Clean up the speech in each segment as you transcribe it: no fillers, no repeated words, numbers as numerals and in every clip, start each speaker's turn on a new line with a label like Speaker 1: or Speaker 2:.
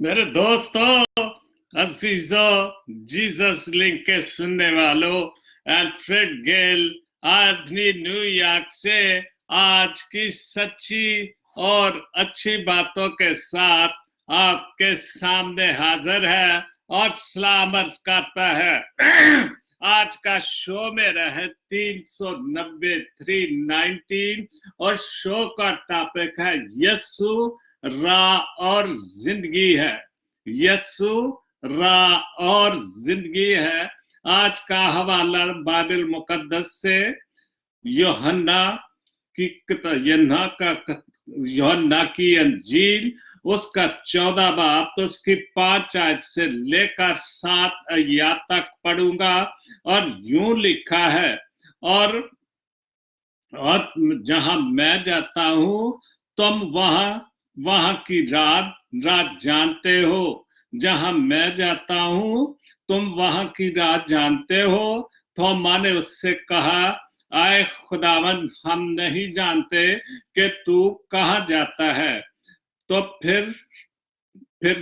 Speaker 1: मेरे दोस्तों, अजीजों, Jesus link के सुनने वालों, अल्फ्रेड गेल अपनी न्यूयॉर्क से आज की सच्ची और अच्छी बातों के साथ आपके सामने हाजिर है और सलाम अर्ज करता है। आज का शो मेरा है 390 319 और शो का टॉपिक है यस्सु राह और जिंदगी है। यस्सु राह और जिंदगी है। आज का हवाला बाइबल मुकद्दस से यूहन्ना की अंजील उसका 14 बाब तो उसकी 5 आयत से लेकर 7 आयत तक पढ़ूंगा। और यूं लिखा है, और जहां मैं जाता हूं तुम वहां की रात जानते हो। जहां मैं जाता हूं तुम वहां की रात जानते हो। थोमा ने उससे कहा, आए खुदावंद, हम नहीं जानते कि तू कहाँ जाता है, तो फिर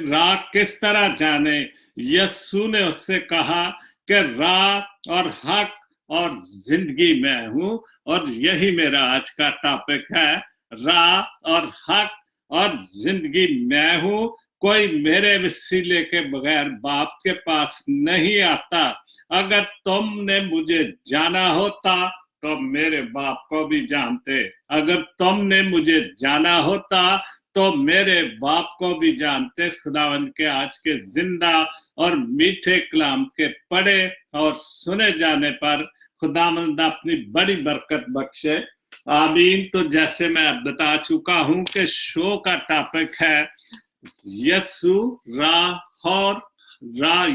Speaker 1: राह किस तरह जाने। यस्सु ने उससे कहा कि राह और हक और जिंदगी मैं हूं। और यही मेरा आज का टॉपिक है, राह और हक और जिंदगी मैं हूं। कोई मेरे वसीले के बगैर बाप के पास नहीं आता। अगर तुमने मुझे जाना होता तो मेरे बाप को भी जानते। अगर तुमने मुझे जाना होता तो मेरे बाप को भी जानते। खुदावंद के आज के जिंदा और मीठे कलाम के पढ़े और सुने जाने पर खुदावंद अपनी बड़ी बरकत बख्शे। आमीन। तो जैसे मैं बता चुका हूं कि शो का टॉपिक है यस्सु राह और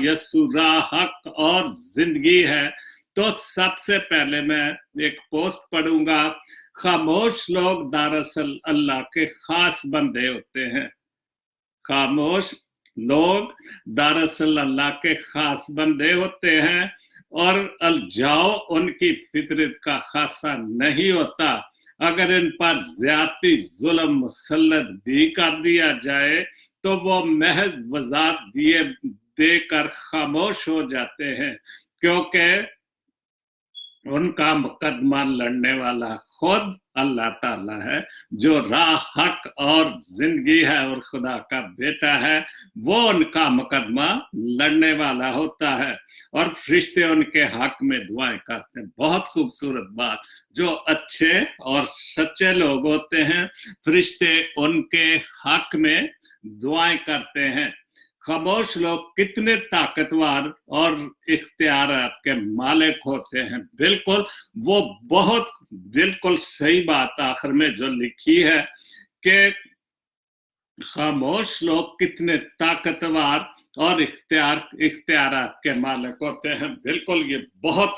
Speaker 1: यस्सु राह हक और जिंदगी है। तो सबसे पहले मैं एक पोस्ट पढ़ूंगा। खामोश लोग दरअसल अल्लाह के खास बंदे होते हैं। खामोश लोग दरअसल अल्लाह के खास बंदे होते हैं और अलझाव उनकी फितरत का खासा नहीं होता। अगर इन पर ज्यादती जुल्म मुसल्लत भी कर दिया जाए तो वो महज वजात देकर खामोश हो जाते हैं, क्योंकि उनका मुकदमा लड़ने वाला खुद अल्लाह ताला है, जो राह हक और जिंदगी है और खुदा का बेटा है। वो उनका मुकदमा लड़ने वाला होता है और फरिश्ते उनके हक में दुआएं करते हैं। बहुत खूबसूरत बात। जो अच्छे और सच्चे लोग होते हैं, फरिश्ते उनके हक में दुआएं करते हैं। खामोश लोग कितने ताकतवर और इख्तियारात के मालिक होते हैं। बिल्कुल, वो बहुत बिल्कुल सही बात आखिर में जो लिखी है कि खामोश लोग कितने ताकतवर और इख्तियारात के मालिक होते हैं। बिल्कुल, ये बहुत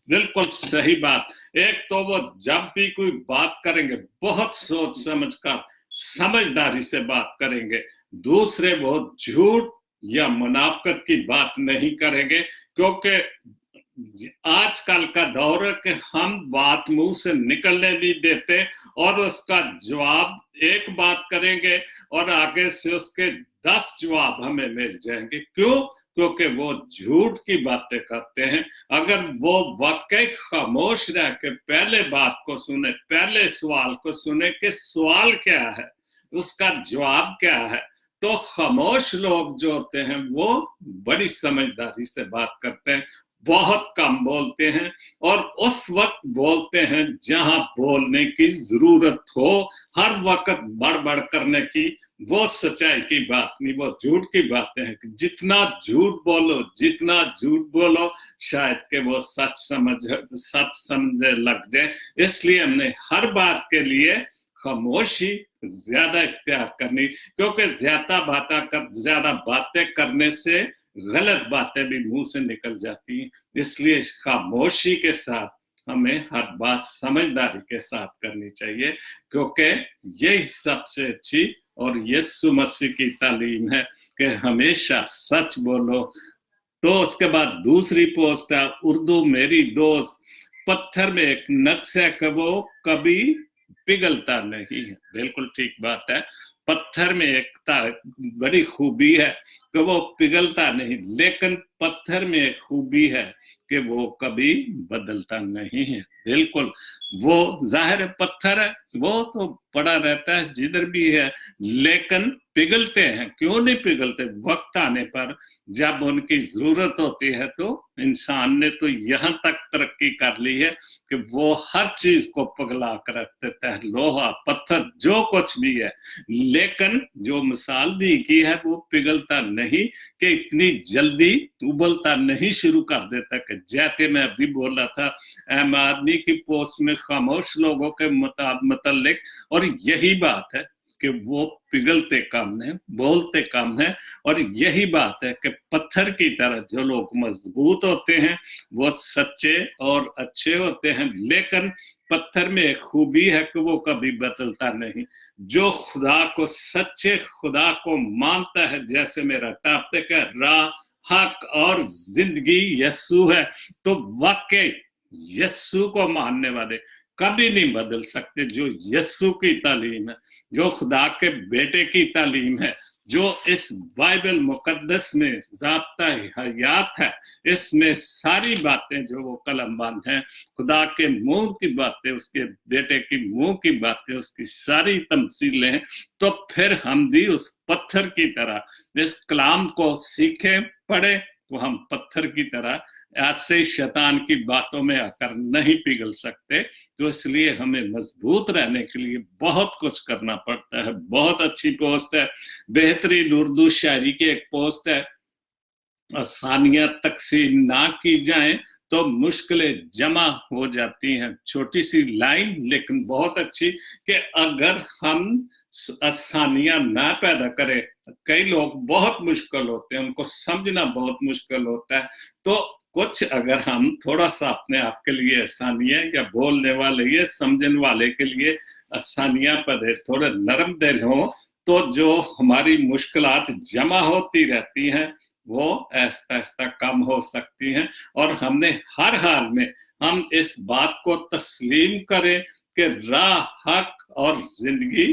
Speaker 1: बिल्कुल सही बात। एक तो वो जब भी कोई बात करेंगे बहुत सोच समझ कर समझदारी से बात करेंगे। दूसरे, वो झूठ या मुनाफकत की बात नहीं करेंगे, क्योंकि आजकल का दौर है कि हम बात मुंह से निकलने नहीं देते और उसका जवाब एक बात करेंगे और आगे से उसके 10 जवाब हमें मिल जाएंगे। क्यों? क्योंकि वो झूठ की बातें करते हैं। अगर वो वाकई खामोश रह के पहले बात को सुने, पहले सवाल को सुने कि सवाल क्या है, उसका जवाब क्या है, तो खामोश लोग जो होते हैं वो बड़ी समझदारी से बात करते हैं, बहुत कम बोलते हैं और उस वक्त बोलते हैं जहां बोलने की जरूरत हो। हर वक्त बड़बड़ करने की वो सच्चाई की बात नहीं, वो झूठ की बातें हैं। जितना झूठ बोलो शायद के वो सच समझे लग जाए। इसलिए हमने हर बात के लिए खामोशी ज्यादा इख्तियार करनी, क्योंकि ज्यादा बातें करने से गलत बातें भी मुंह से निकल जाती हैं। इसलिए खामोशी के साथ हमें हर बात समझदारी के साथ करनी चाहिए, क्योंकि यही सबसे अच्छी और यीशु मसीह की तालीम है कि हमेशा सच बोलो। तो उसके बाद दूसरी पोस्ट है, उर्दू मेरी दोस्त। पत्थर में एक नक्श है कि वो कभी पिघलता नहीं है। बिल्कुल ठीक बात है। पत्थर में एकता बड़ी खूबी है कि वो पिघलता नहीं, लेकिन पत्थर में एक खूबी है कि वो कभी बदलता नहीं है। बिल्कुल, वो जाहिर है पत्थर है, वो तो पड़ा रहता है जिधर भी है, लेकिन पिघलते हैं। क्यों नहीं पिघलते? वक्त आने पर जब उनकी जरूरत होती है, तो इंसान ने तो यहां तक तरक्की कर ली है कि वो हर चीज को पिघला कर रख देता है, लोहा पत्थर जो कुछ भी है, लेकिन जो मिसाल दी की है वो पिघलता नहीं, कि इतनी जल्दी उबलता नहीं शुरू कर देता। कि जैसे मैं अभी बोल रहा था, अहम आदमी की पोस्ट में खामोश लोगों के मुतालिक, और यही बात है कि वो पिघलते कम है, बोलते कम है। और यही बात है कि पत्थर की तरह जो लोग मजबूत होते हैं वो सच्चे और अच्छे होते हैं, लेकिन पत्थर में एक खूबी है कि वो कभी बदलता नहीं। जो खुदा को, सच्चे खुदा को मानता है, जैसे मेरा टॉपिक है राह, हक और जिंदगी यस्सु है, तो वाकई यस्सु को मानने वाले कभी नहीं बदल सकते। जो यस्सु की तालीम है, जो खुदा के बेटे की तालीम है, जो इस बाइबल मुकद्दस में ज़ाब्ता हयात है, इसमें सारी बातें जो वो कलमबंद हैं, खुदा के मुंह की बातें, उसके बेटे की मुंह की बातें, उसकी सारी तमसीलें हैं, तो फिर हम भी उस पत्थर की तरह इस कलाम को सीखें, पढ़े, तो हम पत्थर की तरह ऐसे शैतान की बातों में आकर नहीं पिघल सकते। तो इसलिए हमें मजबूत रहने के लिए बहुत कुछ करना पड़ता है। बहुत अच्छी पोस्ट है, बेहतरीन उर्दू शायरी की एक पोस्ट है, आसानियां तकसीम ना की जाएं तो मुश्किलें जमा हो जाती हैं। छोटी सी लाइन लेकिन बहुत अच्छी, कि अगर हम आसानियां ना पैदा करें, कई लोग बहुत मुश्किल होते हैं, उनको समझना बहुत मुश्किल होता है, तो कुछ अगर हम थोड़ा सा अपने आप के लिए आसानियां, या बोलने वाले या समझने वाले के लिए आसानियां पढ़े, थोड़े नरम दिल हो, तो जो हमारी मुश्किलात जमा होती रहती हैं वो ऐसा ऐसा कम हो सकती हैं। और हमने हर हाल में हम इस बात को तस्लीम करें कि राह, हक और जिंदगी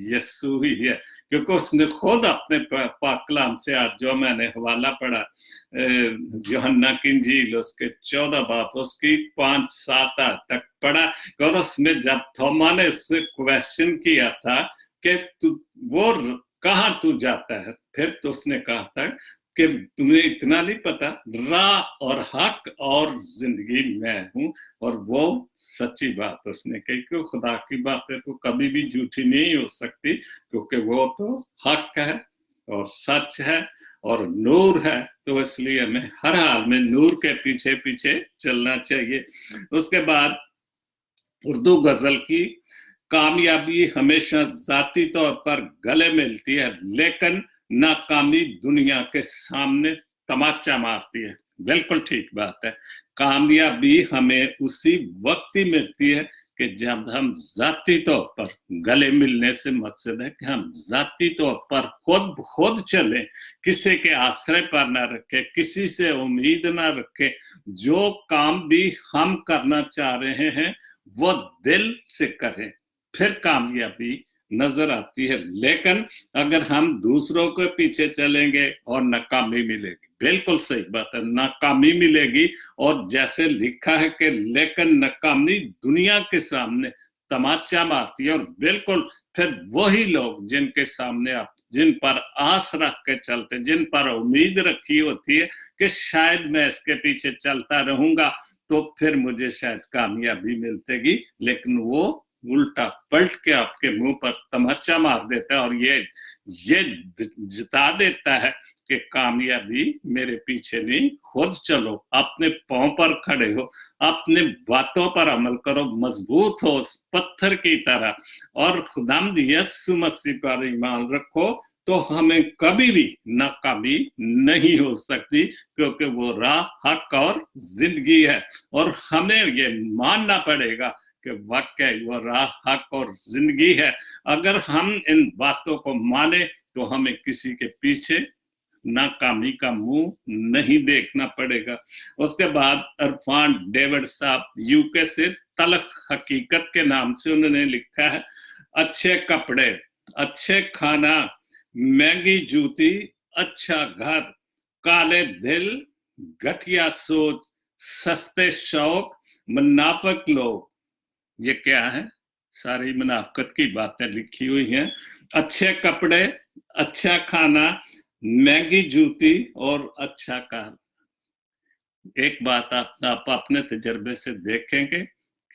Speaker 1: यस्सु ही है, क्योंकि उसने खुद अपने पाक कलाम से, आज जो मैंने हवाला पढ़ा यूहन्ना की इंजील उसके 14 बाब उसकी 5-7 तक पढ़ा, और उसमें जब थोमा ने उससे क्वेश्चन किया था कि तू वो कहाँ तू जाता है, फिर तो उसने कहा था कि तुम्हें इतना नहीं पता, राह और हक और जिंदगी मैं हूं। और वो सच्ची बात उसने कही, कि खुदा की बातें तो कभी भी झूठी नहीं हो सकती, क्योंकि वो तो हक है और सच है और नूर है। तो इसलिए हमें हर हाल में नूर के पीछे पीछे चलना चाहिए। उसके बाद उर्दू गजल की, कामयाबी हमेशा जाती तौर पर गले मिलती है, लेकिन नाकामी दुनिया के सामने तमाचा मारती है। बिल्कुल ठीक बात है। कामयाबी हमें उसी वक्त ही मिलती है कि जब हम जाती तौर पर गले मिलने से मकसद है कि हम जाती तौर पर खुद चलें, किसी के आश्रय पर ना रखे, किसी से उम्मीद ना रखे। जो काम भी हम करना चाह रहे हैं वो दिल से करें, फिर कामयाबी नजर आती है। लेकिन अगर हम दूसरों के पीछे चलेंगे और नाकामी मिलेगी, बिल्कुल सही बात है, नाकामी मिलेगी। और जैसे लिखा है कि लेकिन नाकामी दुनिया के सामने तमाचा मारती है। और बिल्कुल फिर वही लोग जिनके सामने आप, जिन पर आस रख के चलते, जिन पर उम्मीद रखी होती है कि शायद मैं इसके पीछे चलता रहूंगा तो फिर मुझे शायद कामयाबी मिलेगी, लेकिन वो उल्टा पलट के आपके मुंह पर तमाचा मार देता है और ये जता देता है कि कामयाबी मेरे पीछे नहीं, खुद चलो, अपने पांव पर खड़े हो, अपने बातों पर अमल करो, मजबूत हो पत्थर की तरह, और खुदावंद यीशु मसीह पर ईमान रखो, तो हमें कभी भी नाकामी नहीं हो सकती, क्योंकि वो राह, हक और जिंदगी है। और हमें ये मानना पड़ेगा कि वाकई वो राह, हक और जिंदगी है। अगर हम इन बातों को माने तो हमें किसी के पीछे नाकामी का मुंह नहीं देखना पड़ेगा। उसके बाद इरफान डेविड साहब यूके से, तलख हकीकत के नाम से उन्होंने लिखा है, अच्छे कपड़े अच्छे खाना, महंगी जूती, अच्छा घर, काले दिल, घटिया सोच, सस्ते शौक, मुनाफिक लोग। ये क्या है? सारी मुनाफिकत की बातें लिखी हुई हैं। अच्छे कपड़े, अच्छा खाना, महंगी जूती और अच्छा कार। एक बात आप अपने तजर्बे से देखेंगे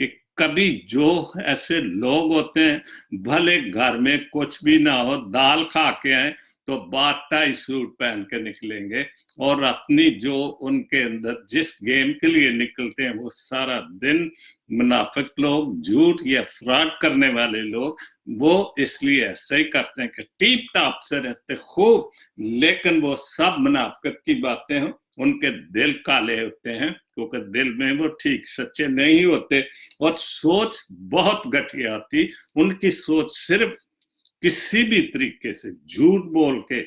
Speaker 1: कि कभी जो ऐसे लोग होते हैं, भले घर में कुछ भी ना हो, दाल खा के आए तो बात टाई सूट पहन के निकलेंगे, और अपनी जो उनके अंदर जिस गेम के लिए निकलते हैं वो सारा दिन मुनाफिक लोग, झूठ या फ्रॉड करने वाले लोग, वो इसलिए ऐसे ही करते हैं कि टीप टाप से रहते खूब, लेकिन वो सब मुनाफिकत की बातें हैं। उनके दिल काले होते हैं क्योंकि दिल में वो ठीक सच्चे नहीं होते, और सोच बहुत घटिया होती। उनकी सोच सिर्फ किसी भी तरीके से झूठ बोल के,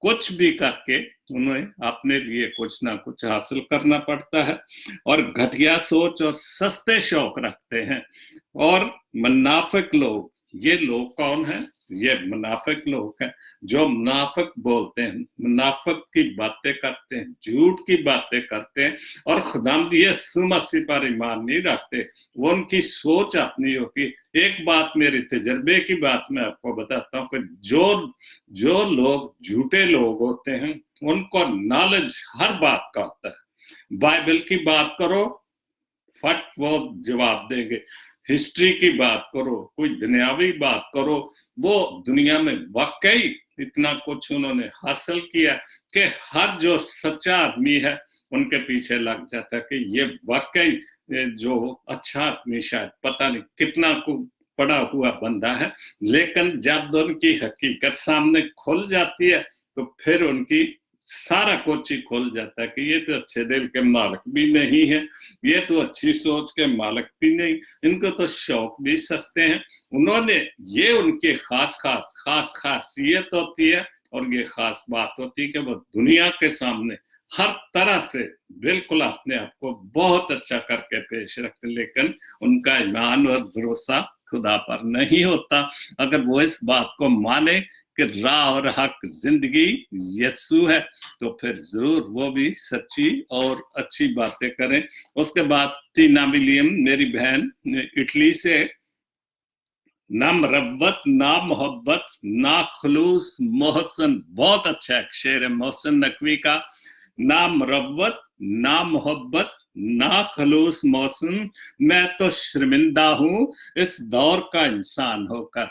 Speaker 1: कुछ भी करके उन्हें अपने लिए कुछ ना कुछ हासिल करना पड़ता है, और घटिया सोच और सस्ते शौक रखते हैं। और मुनाफिक लोग, ये लोग कौन है? ये मुनाफिक लोग हैं जो मुनाफिक बोलते हैं, मुनाफिक की बातें करते हैं, झूठ की बातें करते हैं, और खुदावंद यीशु मसीह पर ईमान नहीं रखते। वो उनकी सोच अपनी होती है। एक बात, मेरे तजर्बे की बात मैं आपको बताता हूँ कि जो लोग झूठे लोग होते हैं, उनको नॉलेज हर बात का होता है। बाइबल की बात करो, फट वो जवाब देंगे। हिस्ट्री की बात करो, कोई दुनियावी बात करो, वो दुनिया में वाकई इतना कुछ उन्होंने हासिल किया कि हर जो सच्चा आदमी है उनके पीछे लग जाता है कि ये वाकई जो अच्छा आदमी, शायद पता नहीं कितना को पड़ा हुआ बंदा है, लेकिन जब उनकी हकीकत सामने खुल जाती है तो फिर उनकी सारा कुछ ही खुल जाता है कि ये तो अच्छे दिल के मालिक भी नहीं है, ये तो अच्छी सोच के मालिक भी नहीं, इनको तो शौक भी सस्ते हैं। उन्होंने, ये उनके खास खासियत होती है, और ये खास बात होती है कि वो दुनिया के सामने हर तरह से बिल्कुल अपने आप को बहुत अच्छा करके पेश रखते, लेकिन उनका ईमान और भरोसा खुदा पर नहीं होता। अगर वो इस बात को माने कि राह और हक जिंदगी यीशु है, तो फिर जरूर वो भी सच्ची और अच्छी बातें करें। उसके बाद टीना विलियम, मेरी बहन, इटली से, ना मरब्बत, ना मोहब्बत, ना खलूस, मोहसन, बहुत अच्छा एक शेर है मोहसन नकवी का। ना मरब्बत, ना मोहब्बत, ना खलूस, मोहसन, मैं तो शर्मिंदा हूं इस दौर का इंसान होकर।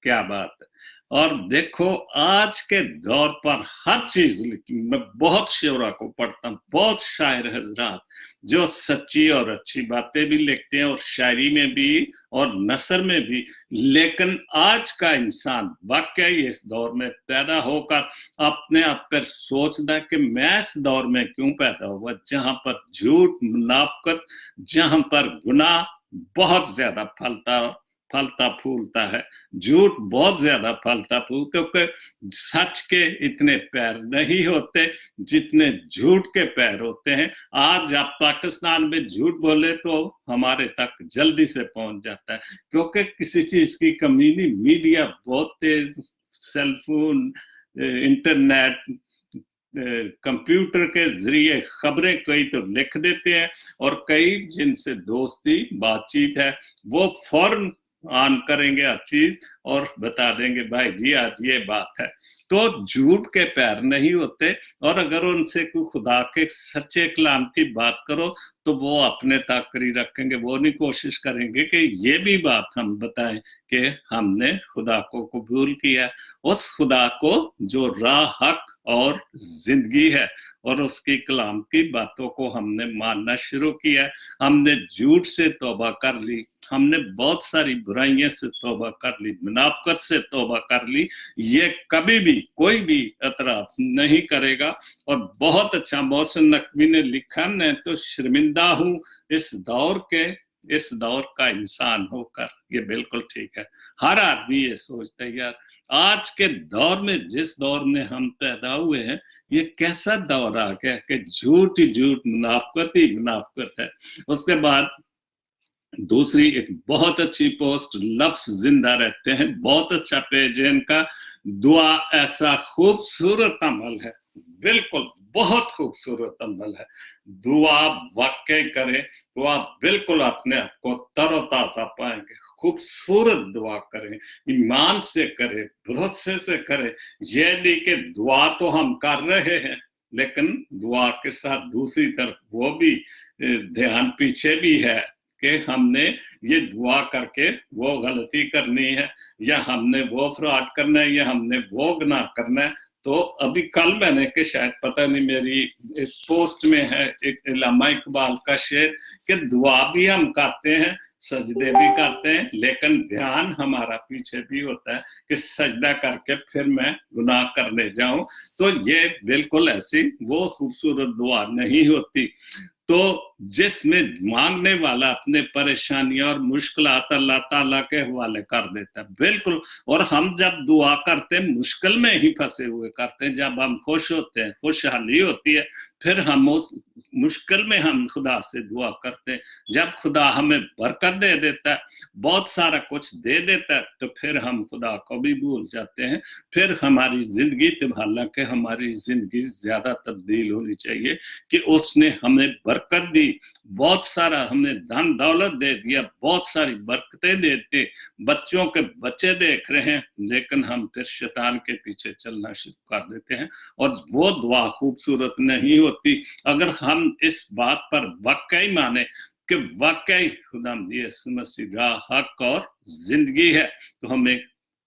Speaker 1: क्या बात है। और देखो, आज के दौर पर हर चीज लिखी, मैं बहुत शेरा को पढ़ता हूँ, बहुत शायर हजरात जो सच्ची और अच्छी बातें भी लिखते हैं, और शायरी में भी और नसर में भी, लेकिन आज का इंसान वाकई इस दौर में पैदा होकर अपने आप पर सोचता है कि मैं इस दौर में क्यों पैदा हुआ, जहां पर झूठ, मुनाफिकत, जहां पर गुनाह बहुत ज्यादा फलता फूलता है। झूठ बहुत ज्यादा फलता फूल, क्योंकि सच के इतने पैर नहीं होते जितने झूठ के पैर होते हैं। आज आप पाकिस्तान में झूठ बोले तो हमारे तक जल्दी से पहुंच जाता है, क्योंकि किसी चीज की कमी नहीं, मीडिया बहुत तेज, सेलफोन, इंटरनेट, कंप्यूटर के जरिए खबरें कई तो लिख देते हैं, और कई जिनसे दोस्ती बातचीत है वो फौरन ऑन करेंगे हर चीज और बता देंगे भाई जी आज ये बात है। तो झूठ के पैर नहीं होते, और अगर उनसे कोई खुदा के सच्चे कलाम की बात करो तो वो अपने तक ही रखेंगे, वो नहीं कोशिश करेंगे कि ये भी बात हम बताएं कि हमने खुदा को कबूल किया, उस खुदा को जो राह, हक और जिंदगी है, और उसकी कलाम की बातों को हमने मानना शुरू किया। हमने झूठ से तौबा कर ली, हमने बहुत सारी बुराइयों से तौबा कर ली, मुनाफिकत से तौबा कर ली। ये कभी भी कोई भी एतराफ नहीं करेगा। और बहुत अच्छा मोहसिन नकवी ने लिखा, मैं तो शर्मिंदा हूं इस दौर का इंसान होकर। ये बिल्कुल ठीक है, हर आदमी ये सोचता है यार आज के दौर में, जिस दौर में हम पैदा हुए हैं, ये कैसा दौर आ गया कि झूठ ही झूठ, मुनाफिकत ही मुनाफिकत है। उसके बाद दूसरी एक बहुत अच्छी पोस्ट, लफ्ज जिंदा रहते हैं, बहुत अच्छा पेज है इनका। दुआ ऐसा खूबसूरत अमल है, बिल्कुल बहुत खूबसूरत अमल है। दुआ वाकई करे तो आप बिल्कुल अपने आप को तरोताजा पाएंगे। खूबसूरत दुआ करें, ईमान से करें, भरोसे से करें। ये नहीं कि दुआ तो हम कर रहे हैं, लेकिन दुआ के साथ दूसरी तरफ वो भी ध्यान पीछे भी है कि हमने ये दुआ करके वो गलती करनी है, या हमने वो फ्रॉड करना है, या हमने वो गुनाह करना है। तो अभी कल मैंने कि शायद पता नहीं मेरी इस पोस्ट में है एक इल्लामा इकबाल का शेर कि दुआ भी हम करते हैं, सजदे भी करते हैं, लेकिन ध्यान हमारा पीछे भी होता है कि सजदा करके फिर मैं गुनाह करने जाऊं। तो ये बिल्कुल ऐसी वो खूबसूरत दुआ नहीं होती। तो जिसमें मांगने वाला अपने परेशानियां और मुश्किलात अल्लाह ताला के हवाले कर देता है, बिल्कुल। और हम जब दुआ करते हैं मुश्किल में ही फंसे हुए करते हैं, जब हम खुश होते हैं, खुशहाली होती है, फिर हम उस मुश्किल में हम खुदा से दुआ करते हैं। जब खुदा हमें बरकत दे देता है, बहुत सारा कुछ दे देता है, तो फिर हम खुदा को भी भूल जाते हैं। फिर हमारी जिंदगी, हालांकि हमारी जिंदगी ज्यादा तब्दील होनी चाहिए कि उसने हमें बरकत दी, बहुत सारा हमने धन दौलत दे दिया, बहुत सारी बरकतें देते, बच्चों के बच्चे देख रहे हैं, लेकिन हम फिर शैतान के पीछे चलना शुरू कर देते हैं और वो दुआ खूबसूरत नहीं होती। अगर हम इस बात पर वाकई माने कि वाकई खुदा यीशु मसीह राह, हक और जिंदगी है, तो हमें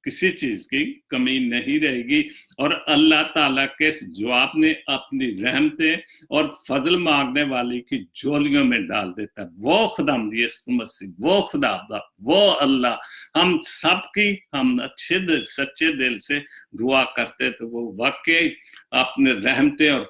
Speaker 1: किसी चीज की कमी नहीं रहेगी। और अल्लाह ताला के जवाब ने अपनी रहमतें और फजल मांगने वाले की झोलियों में डाल देता है। वो खुदा यीशु मसीह, वो खुदा, वो अल्लाह हम सबकी, हम अच्छे दिल, सच्चे दिल से दुआ करते तो वो वाकई अपने रहमतें और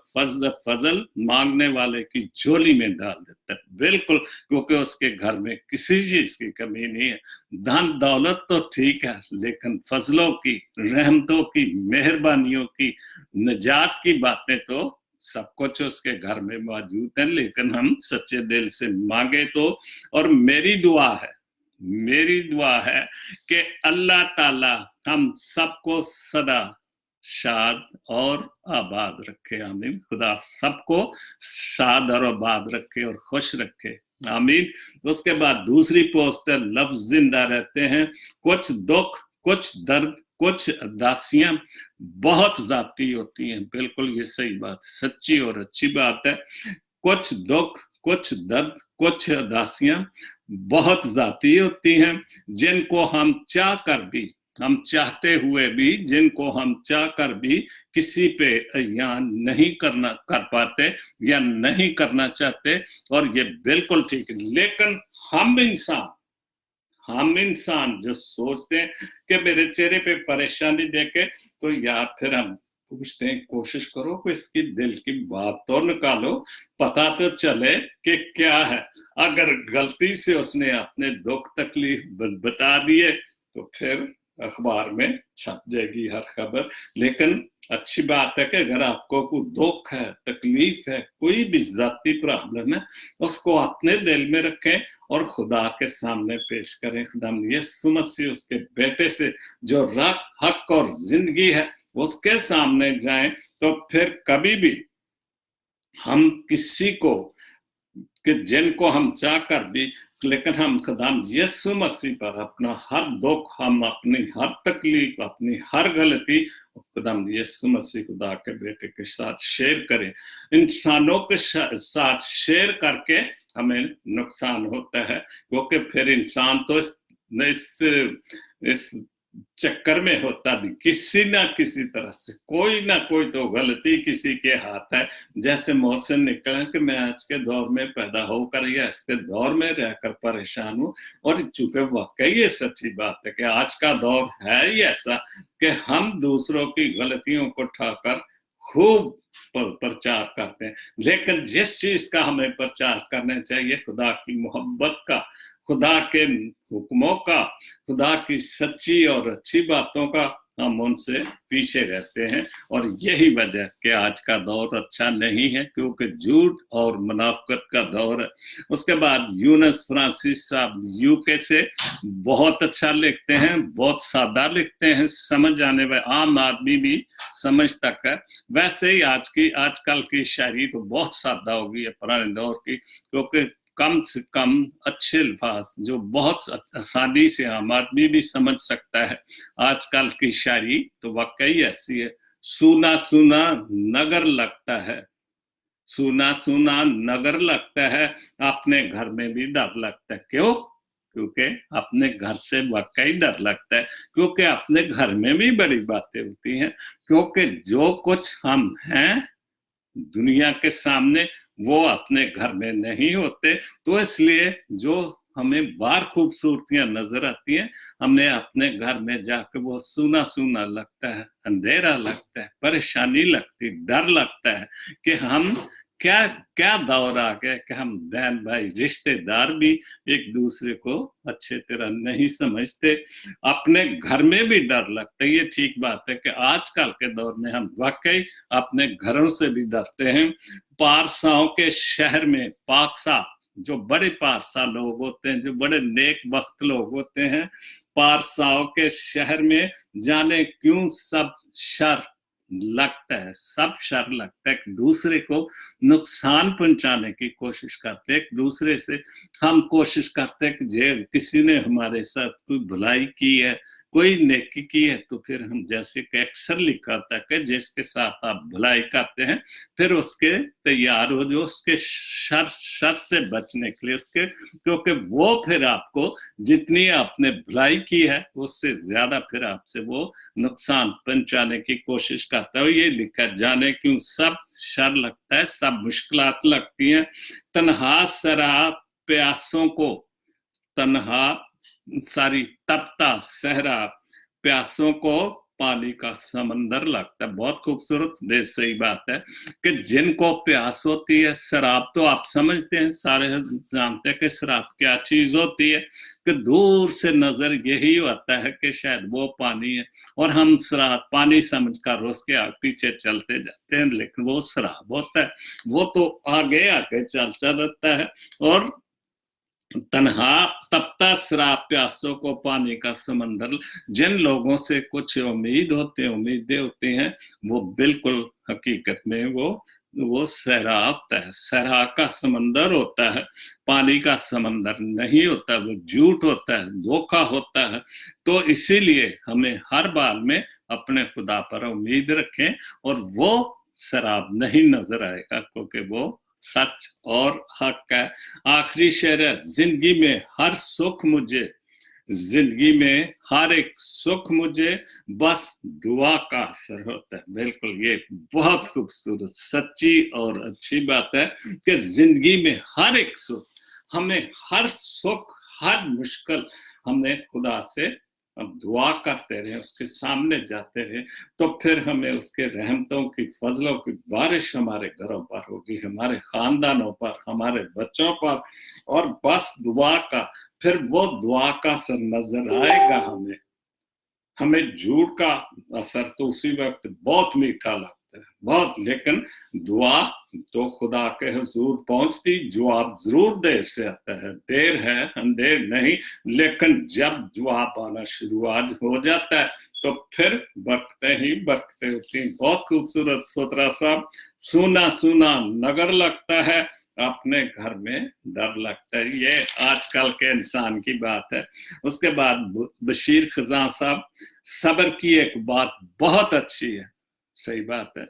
Speaker 1: फजल मांगने वाले की झोली में डाल देता है, बिल्कुल। क्योंकि उसके घर में किसी चीज की कमी नहीं है। धन दौलत तो ठीक है, लेकिन फजलों की, रहमतों की, मेहरबानियों की, निजात की बातें तो सब कुछ उसके घर में मौजूद है, लेकिन हम सच्चे दिल से मांगे तो। और मेरी दुआ है कि अल्लाह ताला हम सबको सदा शाद और आबाद रखे, आमीन। खुदा सबको शाद और आबाद रखे और खुश रखे, आमीन। उसके बाद दूसरी पोस्ट है, लफ्ज जिंदा रहते हैं। कुछ दुख, कुछ दर्द, कुछ उदासियां बहुत जाती होती हैं, बिल्कुल ये सही बात है, सच्ची और अच्छी बात है। कुछ दुख, कुछ दर्द, कुछ उदासियां बहुत जाती होती हैं, जिनको हम चाह कर भी, हम चाहते हुए भी, जिनको हम चाह कर भी किसी पे यान नहीं कर पाते या नहीं करना चाहते। और ये बिल्कुल ठीक है, लेकिन हम इंसान जो सोचते हैं कि मेरे चेहरे पे परेशानी देखे, तो यार फिर हम पूछते हैं, कोशिश करो कि इसकी दिल की बात तो निकालो, पता तो चले कि क्या है। अगर गलती से उसने अपने दुख तकलीफ बता दिए, तो फिर अखबार में छप जाएगी हर खबर। लेकिन अच्छी बात है कि अगर आपको कोई दुख है, तकलीफ है, कोई भी जाती प्रॉब्लम है, उसको अपने दिल में रखें और खुदा के सामने पेश करें। खुदा यीशु मसीह उसके बेटे से जो राह, हक और जिंदगी है, उसके सामने जाएं, तो फिर कभी भी हम किसी को, कि जिनको हम चाह कर भी, लेकिन हम खुदा यीशु मसीह पर अपना हर दुख, हम अपनी हर तकलीफ, अपनी हर गलती खुदा यीशु मसीह खुदा के बेटे के साथ शेयर करें। इंसानों के साथ शेयर करके हमें नुकसान होता है, क्योंकि फिर इंसान तो इस चक्कर में होता भी किसी ना किसी तरह से, कोई ना कोई तो गलती किसी के हाथ है। जैसे मौसम निकला कि मैं आज के दौर में पैदा होकर या इसके दौर में रहकर परेशान हूँ। और चूंकि वाकई ये सच्ची बात है कि आज का दौर है ही ऐसा कि हम दूसरों की गलतियों को उठाकर खूब प्रचार करते हैं, लेकिन जिस चीज का हमें प्रचार करना चाहिए, खुदा की मोहब्बत का, खुदा के हुक्मों का, खुदा की सच्ची और अच्छी बातों का, हम उनसे पीछे रहते हैं। और यही वजह कि आज का दौर अच्छा नहीं है, क्योंकि झूठ और मुनाफिकत का दौर है। उसके बाद यूनुस फ्रांसिस साहब यूके से बहुत अच्छा लिखते हैं, बहुत सादा लिखते हैं, समझ आने वाले आम आदमी भी समझ तक है। वैसे ही आजकल की शायरी तो बहुत सादा हो गई है पुराने दौर की, क्योंकि कम से कम अच्छे अल्फाज जो बहुत आसानी से आम आदमी भी समझ सकता है। आजकल की शायरी तो वाकई ऐसी है, सुना सुना नगर लगता है, सुना सुना नगर लगता है, अपने घर में भी डर लगता है। क्यों? क्योंकि अपने घर से वाकई डर लगता है, क्योंकि अपने घर में भी बड़ी बातें होती हैं, क्योंकि जो कुछ हम हैं दुनिया के सामने वो अपने घर में नहीं होते। तो इसलिए जो हमें बाहर खूबसूरतियां नजर आती हैं, हमें अपने घर में जाकर वो सूना सूना लगता है, अंधेरा लगता है, परेशानी लगती, डर लगता है कि हम क्या क्या दौर आ गया कि हम बहन भाई रिश्तेदार भी एक दूसरे को अच्छे तरह नहीं समझते। अपने घर में भी डर लगता है। ये ठीक बात है कि आजकल के दौर में हम वाकई अपने घरों से भी डरते हैं। पारसाओं के शहर में पाकसा, जो बड़े पारसा लोग होते हैं, जो बड़े नेक वक्त लोग होते हैं, पारसाओं के शहर में जाने क्यों सब शर लगता है, सब शर लगता है। एक दूसरे को नुकसान पहुंचाने की कोशिश करते हैं, एक दूसरे से हम कोशिश करते हैं कि जे किसी ने हमारे साथ कोई भलाई की है, कोई नेकी की है, तो फिर हम जैसे कि अक्सर लिखा था कि जिसके साथ आप भलाई करते हैं फिर उसके तैयार हो जो उसके शर से बचने के लिए उसके, क्योंकि वो फिर आपको जितनी आपने भलाई की है उससे ज्यादा फिर आपसे वो नुकसान पहुंचाने की कोशिश करता है। ये लिखा जाने क्यों सब शर लगता है, सब मुश्किलात लगती हैं। तन्हा सरा प्यासों को, तन्हा सारी तपता सहरा प्यासों को पानी का समंदर लगता है। बहुत खूबसूरत सही बात है कि जिनको प्यास होती है, शराब तो आप समझते हैं, सारे जानते हैं कि शराब क्या चीज होती है, कि दूर से नजर यही आता है कि शायद वो पानी है, और हम शराब पानी समझकर उसके पीछे चलते जाते हैं, लेकिन वो शराब होता है, वो तो आगे आगे चलता रहता है। और तन्हा तपता शराब प्यासों को पानी का समंदर, जिन लोगों से कुछ उम्मीदें होती हैं, वो बिल्कुल हकीकत में वो सहरा होता है, सहरा का समंदर होता है, पानी का समंदर नहीं होता, वो झूठ होता है, धोखा होता है। तो इसीलिए हमें हर बार में अपने खुदा पर उम्मीद रखें, और वो शराब नहीं नजर आएगा, क्योंकि वो सच और हक है। आखिरी शेर है, जिंदगी में हर सुख मुझे, जिंदगी में हर एक सुख मुझे, बस दुआ का असर होता है। बिल्कुल, ये बहुत खूबसूरत सच्ची और अच्छी बात है कि जिंदगी में हर एक सुख, हमें हर सुख हर मुश्किल, हमें खुदा से अब दुआ करते रहे, उसके सामने जाते रहे, तो फिर हमें उसके रहमतों की फजलों की बारिश हमारे घरों पर होगी, हमारे खानदानों पर, हमारे बच्चों पर, और बस दुआ का, फिर वो दुआ का असर नजर आएगा हमें झूठ का असर तो उसी वक्त बहुत मीठा लगता है, बहुत, लेकिन दुआ तो खुदा के हुजूर पहुंचती जवाब जरूर देर से आता है, देर है अंधेर नहीं, लेकिन जब जवाब आना शुरुआत हो जाता है तो फिर बरकते ही बरकते होती हैं। बहुत खूबसूरत सोतरा साहब, सुना सुना नगर लगता है, अपने घर में डर लगता है। ये आजकल के इंसान की बात है। उसके बाद बशीर खजां साहब, सब्र की एक बात बहुत अच्छी है, सही बात है,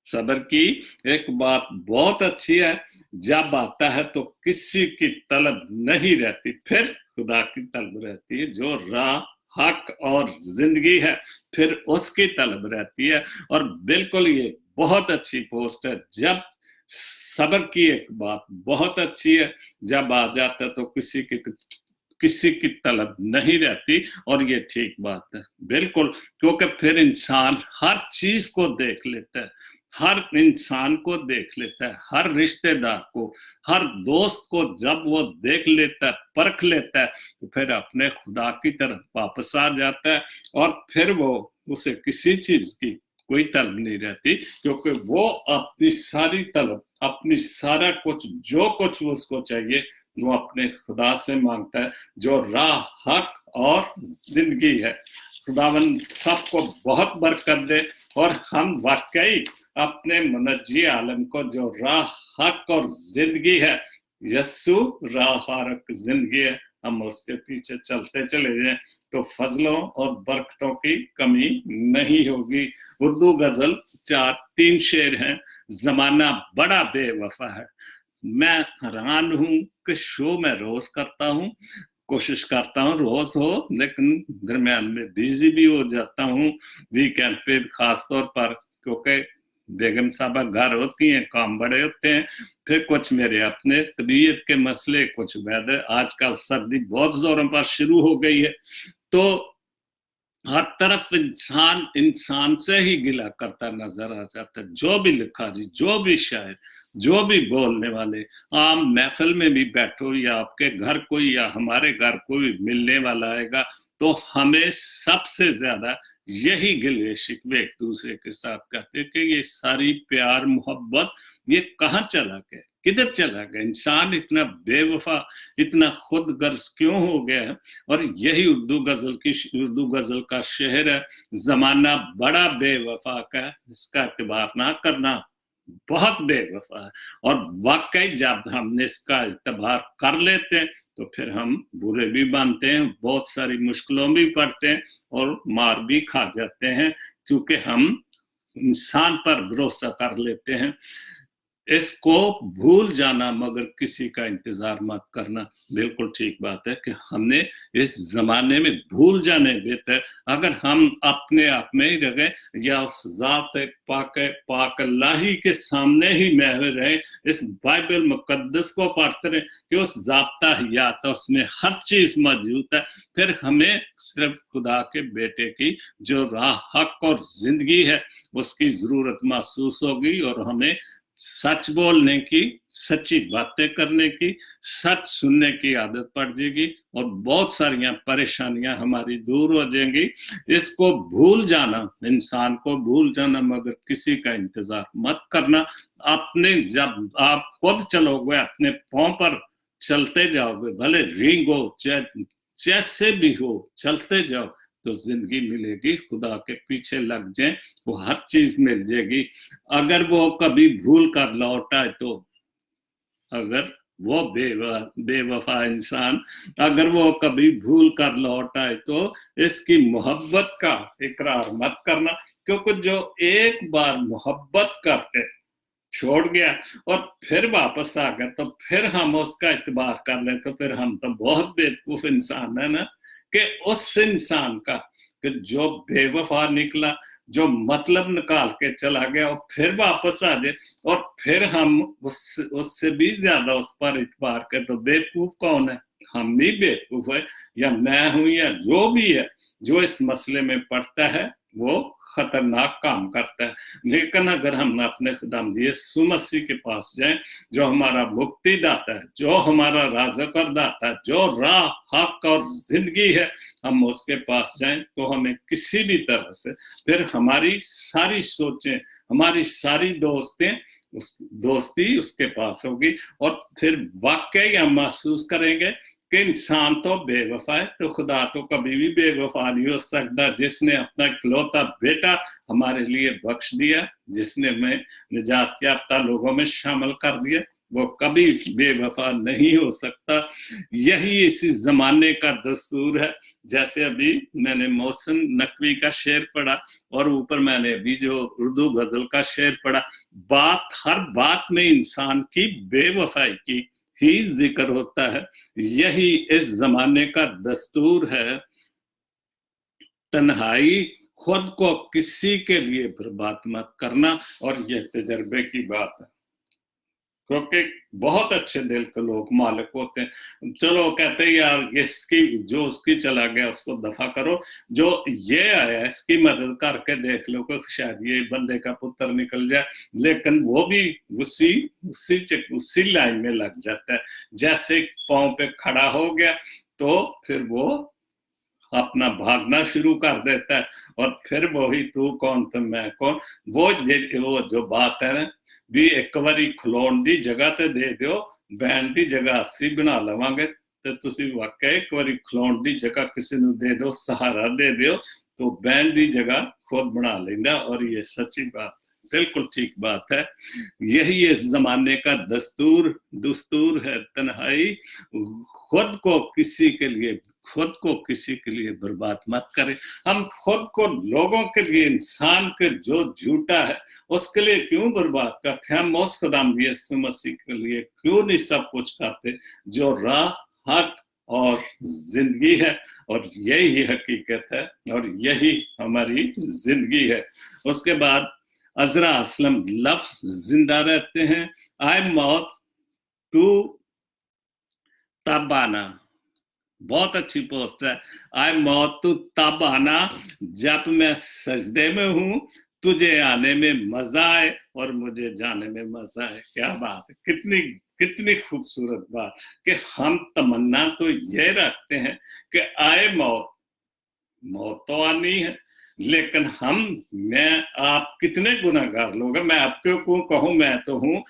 Speaker 1: सब्र की एक बात बहुत अच्छी है, जब आता है तो किसी की तलब नहीं रहती, फिर खुदा की तलब रहती है, जो राह हक और जिंदगी है फिर उसकी तलब रहती है। और बिल्कुल ये बहुत अच्छी पोस्ट है, जब सब्र की एक बात बहुत अच्छी है, जब आ जाता है तो किसी की तलब नहीं रहती, और ये ठीक बात है बिल्कुल, क्योंकि फिर इंसान हर चीज को देख लेता है, हर इंसान को देख लेता है, हर रिश्तेदार को, हर दोस्त को जब वो देख लेता है, परख लेता है, तो फिर अपने खुदा की तरफ वापस आ जाता है और फिर वो उसे किसी चीज की कोई तलब नहीं रहती, क्योंकि वो अपनी सारी तलब, अपनी सारा कुछ, जो कुछ उसको चाहिए वो अपने खुदा से मांगता है, जो राह, हक और जिंदगी है। खुदावन सबको बहुत बरकत दे और हम वाकई अपने मुनज्जी आलम को, जो राह, हक और जिंदगी है, यस्सु राह, हक, जिंदगी है, हम उसके पीछे चलते चले जाएं तो फजलों और बरकतों की कमी नहीं होगी। उर्दू गजल 3 शेर हैं। जमाना बड़ा बेवफा है, मैं हैरान हूं कि शो मैं रोज करता हूं, कोशिश करता हूँ रोज हो, लेकिन दरम्यान में बिजी भी हो जाता हूँ वीकेंड पे खास तौर पर, क्योंकि बेगम साहबा घर होती हैं, काम बड़े होते हैं, फिर कुछ मेरे अपने तबीयत के मसले, कुछ वेदर, आजकल सर्दी बहुत जोरों पर शुरू हो गई है, तो हर तरफ इंसान इंसान से ही गिला करता नजर आ जाता है। जो भी लिखारी, जो भी शायर, जो भी बोलने वाले, आम महफिल में भी बैठो या आपके घर कोई या हमारे घर कोई मिलने वाला आएगा, तो हमें सबसे ज्यादा यही गिले शिकवे एक दूसरे के साथ करते कि ये सारी प्यार मोहब्बत ये कहाँ चला गया, किधर चला गया, इंसान इतना बेवफा, इतना खुदगर्ज क्यों हो गया है। और यही उर्दू गजल का शेर है, जमाना बड़ा बेवफा का, इसका एतबार ना करना बहुत बेवफा है। और वाकई जब हमने इसका एतबार कर लेते हैं तो फिर हम बुरे भी बनते हैं, बहुत सारी मुश्किलों भी पड़ते हैं और मार भी खा जाते हैं, क्योंकि हम इंसान पर भरोसा कर लेते हैं। इसको भूल जाना मगर किसी का इंतजार मत करना, बिल्कुल ठीक बात है कि हमने इस जमाने में भूल जाने बेहतर, अगर हम अपने आप में ही रहे या उस जात पाक अल्लाही के सामने ही महव रहे, इस बाइबल मुकद्दस को पढ़ते रहे कि उस जाब्ता हयात उसमें हर चीज मौजूद है, फिर हमें सिर्फ खुदा के बेटे की जो राह, हक और जिंदगी है उसकी जरूरत महसूस होगी, और हमें सच बोलने की, सच्ची बातें करने की, सच सुनने की आदत पड़ जाएगी और बहुत सारी परेशानियां हमारी दूर हो जाएंगी। इसको भूल जाना, इंसान को भूल जाना मगर किसी का इंतजार मत करना। अपने जब आप खुद चलोगे, अपने पांव पर चलते जाओगे, भले रींग हो, जैसे भी हो, चलते जाओ तो जिंदगी मिलेगी। खुदा के पीछे लग जाए, वो हर चीज मिल जाएगी। अगर वो कभी भूल कर लौटा है तो, अगर वो बेवफा इंसान अगर वो कभी भूल कर लौटा है तो इसकी मोहब्बत का इकरार मत करना, क्योंकि जो एक बार मोहब्बत करके छोड़ गया और फिर वापस आ गया तो फिर हम उसका इतबार कर लें, तो फिर हम तो बहुत बेवकूफ इंसान है ना, कि उस इंसान का कि जो बेवफा निकला, जो मतलब निकाल के चला गया और फिर वापस आ जाए और फिर हम उससे भी ज्यादा उस पर इतबार करें, तो बेवकूफ कौन है? हम भी बेवकूफ है, या मैं हूं, या जो भी है जो इस मसले में पड़ता है वो खतरनाक काम करता है। लेकिन अगर हम अपने खुदावंद यीशु मसीह के पास जाएं, जो हमारा मुक्ति दाता है, जो हमारा राज़क और दाता है, जो राह, हक और जिंदगी है, हम उसके पास जाएं तो हमें किसी भी तरह से फिर हमारी सारी सोचें, हमारी सारी दोस्ती उसके पास होगी, और फिर वाकई हम महसूस करेंगे कि इंसान तो बेवफा है, तो खुदा तो कभी भी बेवफा नहीं हो सकता, जिसने अपना इकलौता बेटा हमारे लिए बख्श दिया, जिसने हमें निजात याफ्ता लोगों में शामिल कर दिया, वो कभी बेवफा नहीं हो सकता। यही इसी जमाने का दस्तूर है। जैसे अभी मैंने मोहसिन नकवी का शेर पढ़ा और ऊपर मैंने अभी जो उर्दू गजल का शेर पढ़ा, हर बात में इंसान की बेवफाई की ही जिक्र होता है। यही इस जमाने का दस्तूर है। तन्हाई, खुद को किसी के लिए बर्बाद मत करना, और यह तजर्बे की बात है। क्योंकि बहुत अच्छे दिल के लोग मालिक होते हैं। चलो कहते हैं यार इसकी जो उसकी चला गया उसको दफा करो, जो ये आया इसकी मदद करके देख लो कि शायद ये बंदे का पुत्र निकल जाए, लेकिन वो भी उसी लाइन में लग जाता है। जैसे पांव पे खड़ा हो गया तो फिर वो अपना भागना शुरू कर देता है, और फिर वही तू कौन तो मैं कौन, वो जो बात है ना भी एक बारी खिलाउण दी जगह ते दे दियो, बहन दी जगह असी बना लवांगे, तो तुसी वाकई एक बारी खिलाउण दी जगह किसी ਨੂੰ दे दो, सहारा दे दियो, तो बहन दी जगह खुद बना लेंदा। और ये सच्ची बात, बिल्कुल ठीक बात है। यही इस जमाने का दस्तूर है। तन्हाई खुद को किसी के लिए बर्बाद मत करें। हम खुद को लोगों के लिए, इंसान के जो झूठा है उसके लिए क्यों बर्बाद करते हैं? हम उस खुदावंद यीशु मसीह के लिए क्यों नहीं सब कुछ करते जो राह, हक और जिंदगी है, और यही हकीकत है और यही हमारी जिंदगी है। उसके बाद अजरा असलम लफ्ज जिंदा रहते हैं। आए मौत तू तब आना, बहुत अच्छी पोस्ट है। आए मौत तू तब आना जब मैं सजदे में हूं, तुझे आने में मजा आए और मुझे जाने में मजा आए। क्या बात है, कितनी कितनी खूबसूरत बात कि हम तमन्ना तो ये रखते हैं कि आए मौत तो आनी है, लेकिन मैं आप कितने गुनाहगार लोग हैं, मैं आपको क्यों कहूं, मैं तो हूं,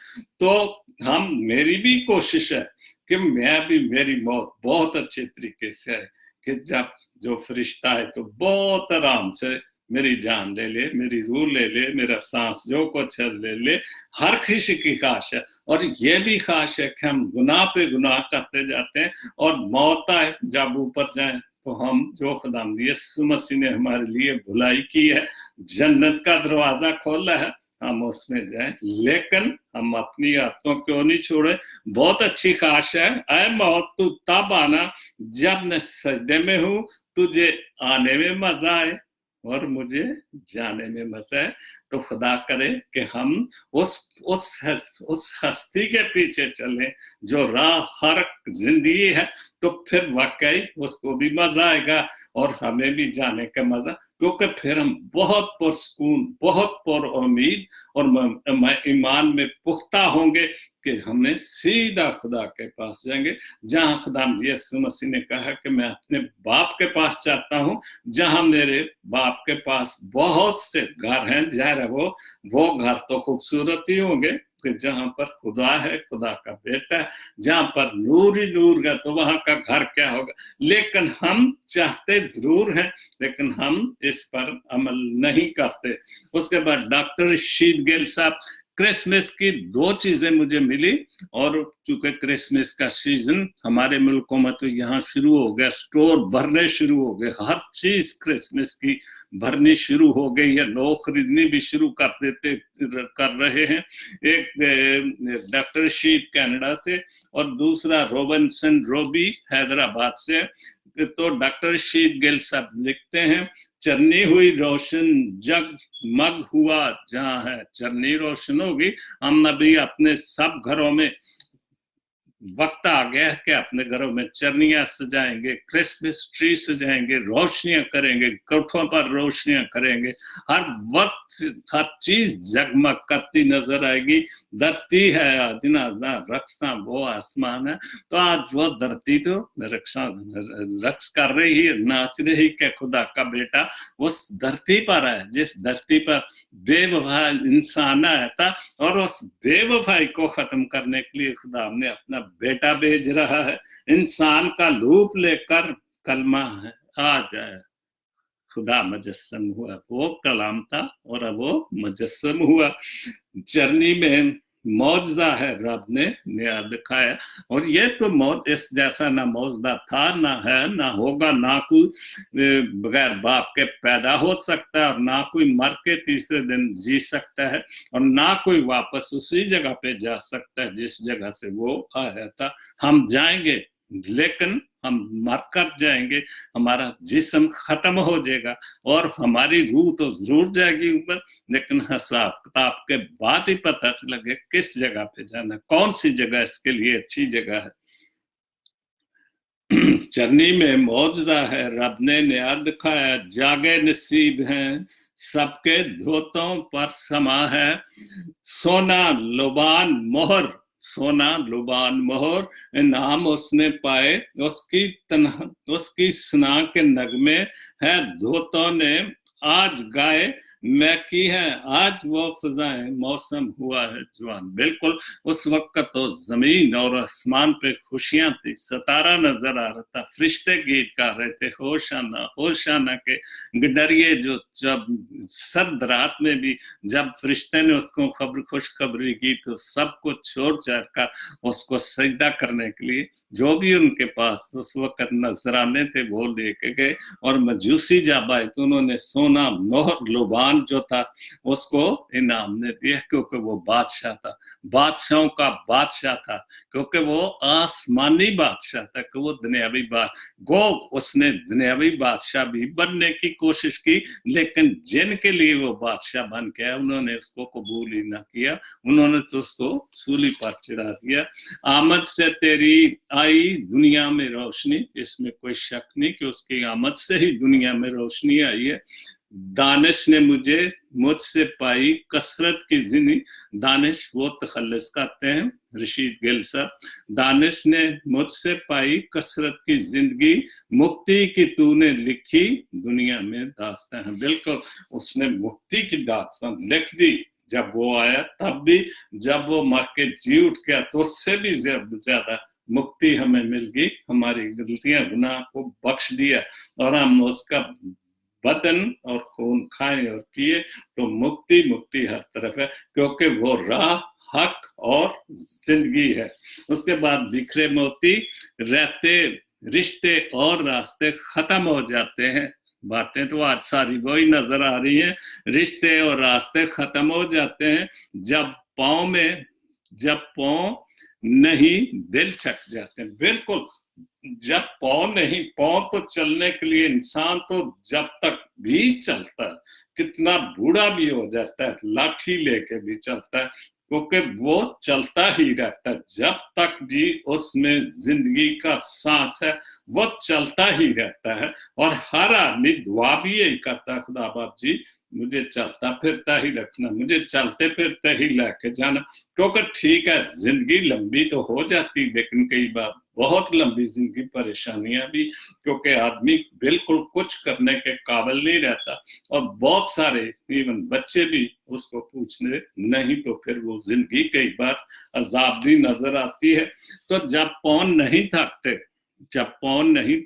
Speaker 1: तो मेरी भी कोशिश है कि मेरी मौत बहुत अच्छे तरीके से है, कि जब जो फरिश्ता है तो बहुत आराम से मेरी जान ले ले, मेरी रूह ले ले, मेरा सांस जो कुछ ले ले। हर किसी की ख्वाहिश है, और ये भी ख्वाहिश है कि हम गुनाह पे गुनाह करते जाते हैं, और मौत आए जब ऊपर जाए तो हम जो खुदावंद यीशु मसीह ने हमारे लिए भलाई की है, जन्नत का दरवाजा खोला है, हम उसमें जाएं। लेकिन हम अपनी आदतों क्यों नहीं छोड़े? बहुत अच्छी ख्वाहिश है, ऐ मौत तू तब आना जब मैं सजदे में हूं, तुझे आने में मजा आए और मुझे जाने में मजा है। तो खुदा करे कि हम उस हस्ती के पीछे चलें जो राह हर जिंदगी है, तो फिर वाकई उसको भी मजा आएगा और हमें भी जाने का मजा, क्योंकि फिर हम बहुत पुरसकून, बहुत पुर उम्मीद और ईमान में पुख्ता होंगे कि हमने सीधा खुदा के पास जाएंगे, जहां खुदावंद यीशु मसीह ने कहा कि मैं अपने बाप के पास चाहता हूं, जहां मेरे बाप के पास बहुत से घर हैं। जाहिर है वो घर तो खूबसूरत ही होंगे कि जहां पर खुदा है, खुदा का बेटा है, जहां पर नूर ही नूर है, तो वहां का घर क्या होगा। लेकिन हम चाहते जरूर हैं, लेकिन हम इस पर अमल नहीं करते। उसके बाद डॉक्टर रशीद गिल साहब, क्रिसमस की 2 चीजें मुझे मिली, और चूंकि क्रिसमस का सीजन हमारे मुल्कों में तो यहाँ शुरू हो गया, स्टोर भरने शुरू हो गए, हर चीज क्रिसमस की भरनी शुरू हो गई है, लोग खरीदनी भी शुरू कर रहे हैं। एक डॉक्टर रशीद कनाडा से और दूसरा रोबिन्सन रोबी हैदराबाद से। तो डॉक्टर रशीद गिल साहब लिखते हैं, चरनी हुई रोशन जगमग हुआ जहां है, चरनी रोशन होगी। हम अभी अपने सब घरों में वक्त आ गया है कि अपने घरों में चरनियां सजाएंगे, क्रिसमस ट्री सजाएंगे, रोशनियां करेंगे, कोठों पर रोशनियां करेंगे, हर वक्त हर चीज जगमग करती नजर आएगी। धरती है आज ना रक्षा वो आसमान है, तो आज वो धरती तो रक्स कर रही है, नाच रही कि खुदा का बेटा उस धरती पर है, जिस धरती पर बेवफा इंसान आया था, और उस बेवफाई को खत्म करने के लिए खुदा ने अपना बेटा भेज रहा है, इंसान का रूप लेकर। कलमा है आ जाए, खुदा मुजस्सम हुआ, वो कलाम था और अब वो मुजस्सम हुआ। जर्नी में मौजजा है, रब ने नया दिखाया, और ये तो मौत इस जैसा ना मौजदा था, ना है, ना होगा, ना कोई बगैर बाप के पैदा हो सकता है, और ना कोई मर के तीसरे दिन जी सकता है, और ना कोई वापस उसी जगह पे जा सकता है जिस जगह से वो आया था। हम जाएंगे, लेकिन हम मर कर जाएंगे, हमारा जिस्म खत्म हो जाएगा और हमारी रूह तो जरूर जाएगी ऊपर, लेकिन हिसाब किताब के बाद ही पता चलेगा किस जगह पे जाना, कौन सी जगह इसके लिए अच्छी जगह है। चरनी में मौजदा है, रब ने नया दिखाया, जागे नसीब हैं सबके धोतों पर समा है। सोना लुबान मोहर, सोना लुबान मोहर नाम उसने पाए, उसकी सना के नगमे है धोतों ने आज गाए, मैं की है आज वो फजाएं, मौसम हुआ है जवान। बिल्कुल उस वक्त तो जमीन और आसमान पे खुशियां थी, सितारा नजर आ रहा था, फरिश्ते गीत गा रहे थे, होशाना के गिडरिए जो जब सर्द रात में भी जब फरिश्ते ने उसको खुशखबरी की तो सब कुछ छोड़ कर उसको सजदा करने के लिए जो भी उनके पास उस वक्त नजराने थे वो लेके गए। और मजूसी जब आए तो उन्होंने सोना मोहर लुबान जो था उसको इनाम ने दिया, क्योंकि वो बादशाह था, बादशाहों का बादशाह था, क्योंकि वो आसमानी बादशाह था, कि वो दुनियावी गो उसने दुनियावी बादशाह भी बनने की कोशिश की, लेकिन जिनके लिए वो बादशाह बन गया उन्होंने उसको कबूल ही ना किया, उन्होंने तो उसको सूली पर चढ़ा दिया। आमद से तेरी आई दुनिया में रोशनी, इसमें कोई शक नहीं कि उसकी आमद से ही दुनिया में रोशनी आई है। दानिश ने मुझसे पाई कसरत की जिंदगी, दानिश वो तखल्लुस करते हैं रशीद गिल साहब, दानिश ने मुझसे पाई कसरत की जिंदगी, मुक्ति की तूने लिखी दुनिया में दास्तां है। बिल्कुल उसने मुक्ति की दास्तां लिख दी जब वो आया, तब भी जब वो मर के जी उठ गया तो उससे भी ज्यादा मुक्ति हमें मिल गई, हमारी गलतियां गुनाह को बख्श दिया और हम उसका बदन और खून खाए और किए तो मुक्ति मुक्ति हर तरफ है, क्योंकि वो राह हक और जिंदगी है। उसके बाद बिखरे मोती रहते रिश्ते और रास्ते खत्म हो जाते हैं, बातें तो आज सारी वही नजर आ रही हैं, रिश्ते और रास्ते खत्म हो जाते हैं जब पाँव नहीं दिल छक जाते हैं। बिल्कुल जब पाँव तो चलने के लिए इंसान तो जब तक भी चलता है, कितना बूढ़ा भी हो जाता है लाठी लेके भी चलता है, क्योंकि वो चलता ही रहता है, जब तक भी उसमें जिंदगी का सांस है वो चलता ही रहता है। और हर आदमी दुआ भी यही करता है, खुदा बाप जी मुझे चलता फिरता ही रखना, मुझे चलते फिरते ही लेके जाना, क्योंकि ठीक है जिंदगी लंबी तो हो जाती, लेकिन कई बार बहुत लंबी जिंदगी परेशानियां भी, क्योंकि आदमी बिल्कुल कुछ करने के काबिल नहीं रहता और बहुत सारे इवन बच्चे भी उसको पूछने नहीं, तो फिर वो जिंदगी कई बार अजाब भी नजर आती है। तो जब पाँव नहीं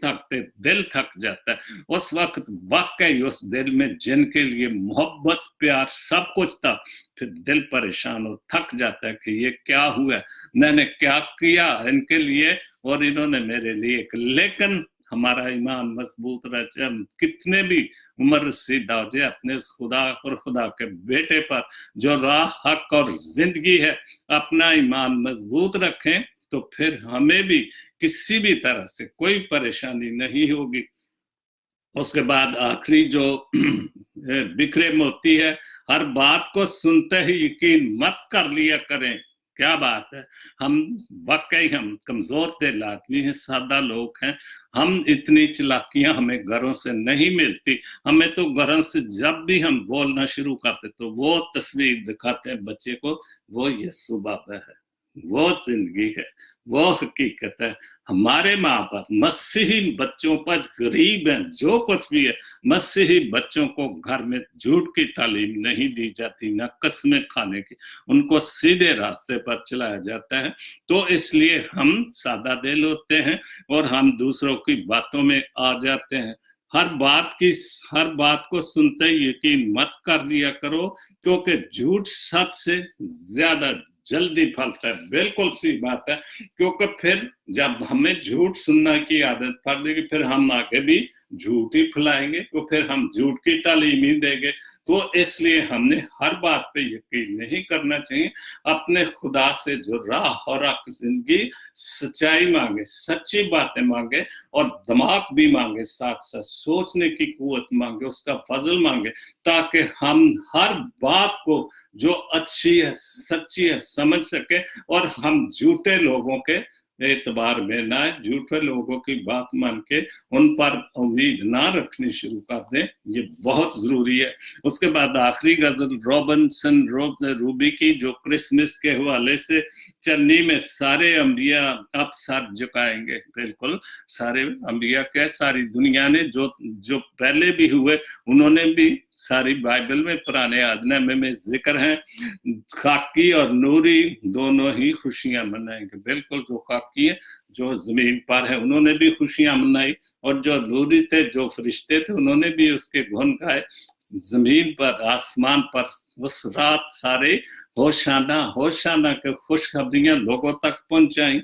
Speaker 1: थकते दिल थक जाता है, उस वक्त वाकई उस दिल में जिनके लिए मोहब्बत प्यार सब कुछ था, फिर दिल परेशान और थक जाता है कि ये क्या हुआ, मैंने क्या किया इनके लिए और इन्होंने मेरे लिए। लेकिन हमारा ईमान मजबूत रहे, हम कितने भी उम्र रसीदा हो जाए, अपने खुदा और खुदा के बेटे पर जो राह हक और जिंदगी है अपना ईमान मजबूत रखें, तो फिर हमें भी किसी भी तरह से कोई परेशानी नहीं होगी। उसके बाद आखिरी जो बिखरे मोती है, हर बात को सुनते ही यकीन मत कर लिया करें। क्या बात है, हम वाकई हम कमजोर दिल आदमी हैं, सादा लोग हैं, हम इतनी चालाकियां हमें घरों से नहीं मिलती। हमें तो घरों से जब भी हम बोलना शुरू करते तो वो तस्वीर दिखाते हैं बच्चे को, वो यीशु बाबा है, वो जिंदगी है, वो हकीकत है। हमारे माँ बाप मसीही बच्चों पर गरीब हैं, जो कुछ भी है, मसीही बच्चों को घर में झूठ की तालीम नहीं दी जाती, ना कसमें खाने की, उनको सीधे रास्ते पर चलाया जाता है। तो इसलिए हम सादा दिल होते हैं और हम दूसरों की बातों में आ जाते हैं। हर बात को सुनते ही यकीन मत कर लिया करो, क्योंकि झूठ सच से ज्यादा जल्दी फलता है। बिल्कुल सी बात है, क्योंकि फिर जब हमें झूठ सुनने की आदत पड़ जाएगी, फिर हम आगे भी झूठ ही फैलाएंगे, तो फिर हम झूठ की तालीम ही देंगे, तो इसलिए हमने हर बात पे यकीन नहीं करना चाहिए। अपने खुदा से जो राह और जिंदगी, सच्चाई मांगे, सच्ची बातें मांगे, और दिमाग भी मांगे, साथ साथ सोचने की कुव्वत मांगे, उसका फजल मांगे, ताकि हम हर बात को जो अच्छी है, सच्ची है, समझ सके, और हम झूठे लोगों के एतबार में ना, झूठे लोगों की बात मान के उन पर उम्मीद ना रखनी शुरू कर दें। ये बहुत जरूरी है। उसके बाद आखिरी गजल रॉबिन्सन रूबी की, जो क्रिसमस के हवाले से चन्नी में सारे अंबिया अब सर झुकाएंगे। बिल्कुल सारे अंबिया के, सारी दुनिया ने जो जो पहले भी हुए, उन्होंने भी सारी बाइबल में, पुराने आदनामे में जिक्र है। खाकी और नूरी दोनों ही खुशियां मनाएंगे। बिल्कुल, जो खाकी है, जो जमीन पर है, उन्होंने भी खुशियां मनाई, और जो नूरी थे, जो फरिश्ते थे, उन्होंने भी उसके गुण गाए। जमीन पर, आसमान पर उस रात सारे होशाना होशाना के खुशखबरियां लोगों तक पहुंचाई।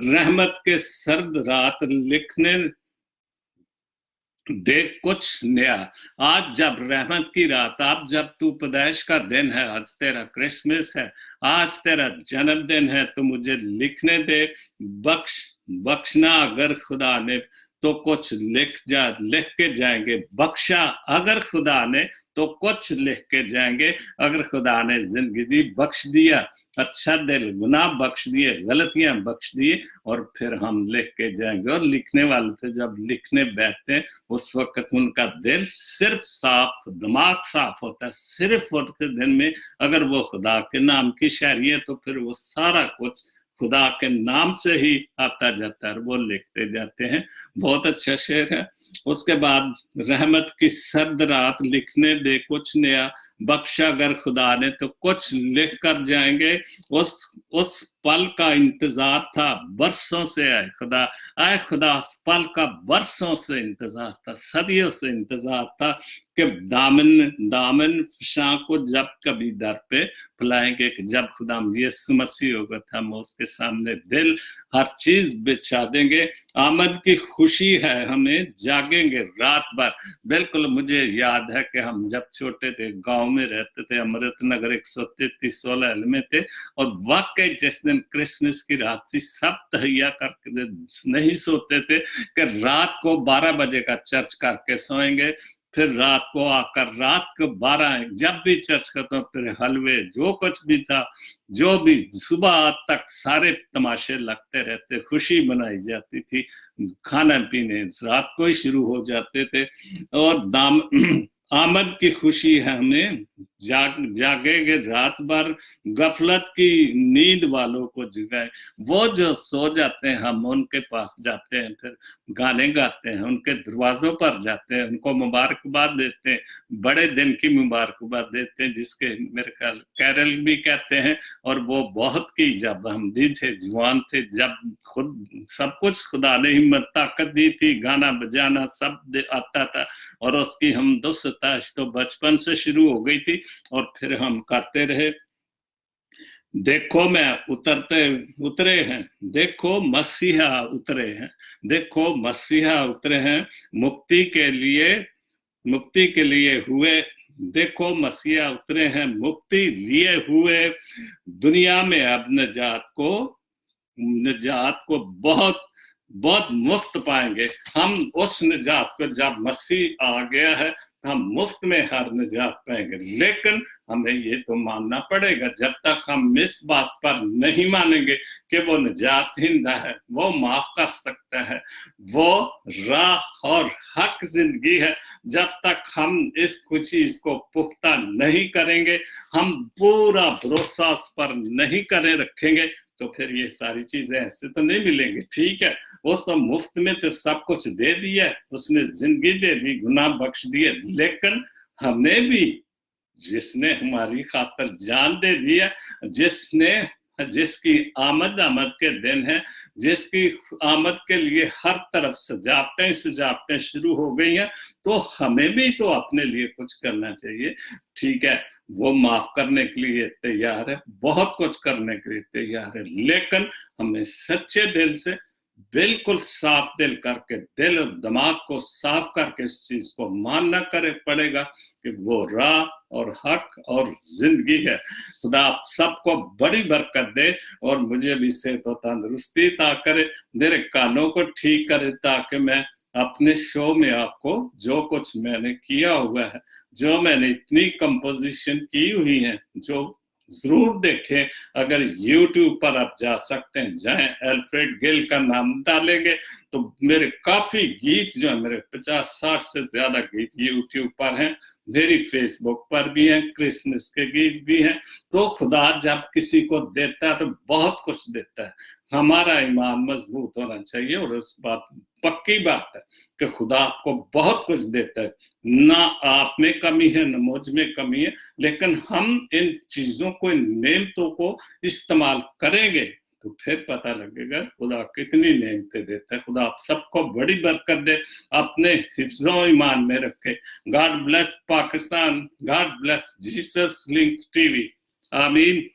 Speaker 1: रहमत के सर्द रात लिखने देख कुछ नया। आज जब रहमत की रात, आज जब तू पैदाइश का दिन है, आज तेरा क्रिसमस है, आज तेरा जन्मदिन है, तो मुझे लिखने दे। बख्शना अगर खुदा ने तो कुछ लिख के जाएंगे। बख्शा अगर खुदा ने तो कुछ लिख के जाएंगे। अगर खुदा ने जिंदगी दी, बख्श दिया, अच्छा दिल, गुनाह बख्श दिए, गलतियां बख्श दिए, और फिर हम लिख के जाएंगे। और लिखने वाले थे जब लिखने बैठते हैं, उस वक्त उनका दिल सिर्फ साफ, दिमाग साफ होता है। सिर्फ उनके दिन में अगर वो खुदा के नाम की शायरी है, तो फिर वो सारा कुछ खुदा के नाम से ही आता जाता है, वो लिखते जाते हैं। बहुत अच्छा शेर है। उसके बाद रहमत की सर्द रात लिखने दे कुछ नया। बख्शा अगर खुदा ने तो कुछ लिख कर जाएंगे। उस पल का इंतजार था बरसों से, आए खुदा उस पल का बरसों से इंतजार था, सदियों से इंतजार था, कि दामन फशां को जब कभी दर पे फैलाएंगे, कि जब खुदा यीशु मसीह होगा, हम उसके सामने दिल हर चीज बिछा देंगे। आमद की खुशी है, हमें जागेंगे रात भर। बिल्कुल, मुझे याद है कि हम जब छोटे थे, गांव में रहते थे, अमृत नगर 133 में थे, और वाकई जिस दिन क्रिसमस की रात थी, सब तहैया करके नहीं सोते थे कि रात को 12 बजे का चर्च करके सोएंगे, फिर रात को आकर रात को 12 जब भी चर्च खत्म, फिर हलवे, जो कुछ भी था, जो भी सुबह तक सारे तमाशे लगते रहते, खुशी मनाई जाती थी, खाना पीने रात को ही शुरू हो जाते थे। और आमद की खुशी है, हमें जागेंगे रात भर। गफलत की नींद वालों को जगाए। वो जो सो जाते हैं, हम उनके पास जाते हैं, फिर गाने गाते हैं, उनके दरवाजों पर जाते हैं, उनको मुबारकबाद देते हैं, बड़े दिन की मुबारकबाद देते हैं, जिसके मेरे ख्याल कैरल भी कहते हैं। और वो बहुत की, जब हम दी थे, जवान थे, जब खुद सब कुछ खुदा ने हिम्मत ताकत दी थी, गाना बजाना सब आता था, और उसकी हम दुस्ताश तो बचपन से शुरू हो गई थी, और फिर हम करते रहे। देखो मैं उतरे हैं, देखो मसीहा उतरे हैं, देखो मसीहा उतरे हैं, मुक्ति के लिए हुए। देखो मसीहा उतरे हैं, मुक्ति लिए हुए। दुनिया में अब निजात को बहुत बहुत मुफ्त पाएंगे। हम उस निजात को, जब मसीह आ गया है, हम मुफ्त में हर निजात पाएंगे। लेकिन हमें ये तो मानना पड़ेगा, जब तक हम इस बात पर नहीं मानेंगे कि वो निजात हिंदा है, वो माफ कर सकता है, वो राह और हक जिंदगी है, जब तक हम इस चीज को पुख्ता नहीं करेंगे, हम पूरा भरोसा उस पर नहीं रखेंगे, तो फिर ये सारी चीजें ऐसे तो नहीं मिलेंगी। ठीक है, वो तो मुफ्त में तो सब कुछ दे दिया, उसने जिंदगी दे दी, गुनाह बख्श दिए, लेकिन हमें भी, जिसने हमारी खातर जान दे दिया, जिसकी आमद के दिन है, जिसकी आमद के लिए हर तरफ सजावटें शुरू हो गई हैं, तो हमें भी तो अपने लिए कुछ करना चाहिए। ठीक है, वो माफ करने के लिए तैयार है, बहुत कुछ करने के लिए तैयार है, लेकिन हमें सच्चे दिल से बिल्कुल साफ दिल करके, दिल और दिमाग को साफ करके इस चीज को मानना करे पड़ेगा कि वो राह और हक और जिंदगी है। खुदा आप सबको बड़ी बरकत दे और मुझे भी सेहत और तंदुरुस्ती अता करे, मेरे कानों को ठीक करे, ताकि मैं अपने शो में आपको जो कुछ मैंने किया हुआ है, जो मैंने इतनी कंपोजिशन की हुई है, जो जरूर देखें। अगर YouTube पर आप जा सकते हैं, जाएं, अल्फ्रेड गिल का नाम डालेंगे तो मेरे काफी गीत जो है, मेरे 50-60 से ज्यादा गीत YouTube पर हैं, मेरी फेसबुक पर भी हैं, क्रिसमस के गीत भी हैं। तो खुदा जब किसी को देता है तो बहुत कुछ देता है। हमारा ईमान मजबूत होना चाहिए और उस बात पक्की बात है कि खुदा आपको बहुत कुछ देता है, ना आप में कमी है ना मुझ में कमी है, लेकिन हम इन चीजों को, इन नेमतों को इस्तेमाल करेंगे तो फिर पता लगेगा खुदा कितनी नेमतें देता है। खुदा आप सबको बड़ी बरकत दे, अपने हिफ्ज़ो ईमान में रखे। God bless Pakistan, God bless Jesus link TV, आमीन।